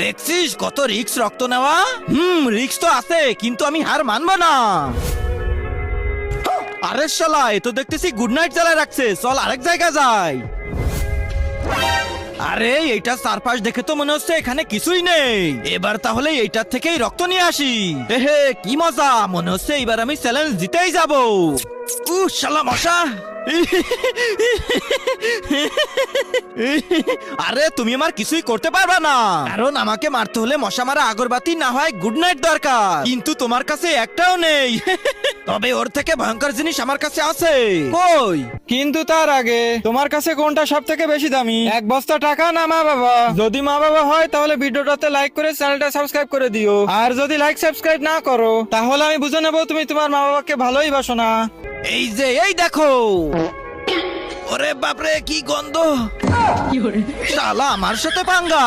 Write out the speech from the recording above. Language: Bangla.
দেখছিস কত রিস্ক রক্ত নেওয়া। রিস্ক তো আছে, কিন্তু আমি হার মানবো না। আরে শালা, এ তো দেখতেছি গুড নাইট জ্বালায় রাখছে, চল আরেক জায়গা যাই। আরে এইটা চারপাশ দেখে তো মনে হচ্ছে এখানে কিছুই নেই। এবার তাহলে এইটার থেকেই রক্ত নিয়ে আসি। হে কি মজা, মনে হচ্ছে এবার আমি চ্যালেঞ্জ জিতেই যাব। শালা মশা। আরে তুমি আমার কিছুই করতে পারবা না, কারণ আমাকে মারতে হলে মশা মারা আগরবাতি না হয় গুড নাইট দরকার, কিন্তু তোমার কাছে একটাও নেই। তবে ওর থেকে ভয়ঙ্কর জিনিস আমার কাছে আছে। কই? কিন্তু তার আগে তোমার কাছে কোনটা সব থেকে বেশি দামি, এক বস্তা টাকা না মা বাবা? যদি মা বাবা হয় তাহলে ভিডিওটাতে লাইক করে চ্যানেলটা সাবস্ক্রাইব করে দিও, আর যদি লাইক সাবস্ক্রাইব না করো তাহলে আমি বুঝে নেবো তুমি তোমার মা বাবাকে ভালোই বাসো না। এই যে এই দেখো। ওরে বাপরে কি গন্ধ, শালা আমার সাথে পাঙ্গা।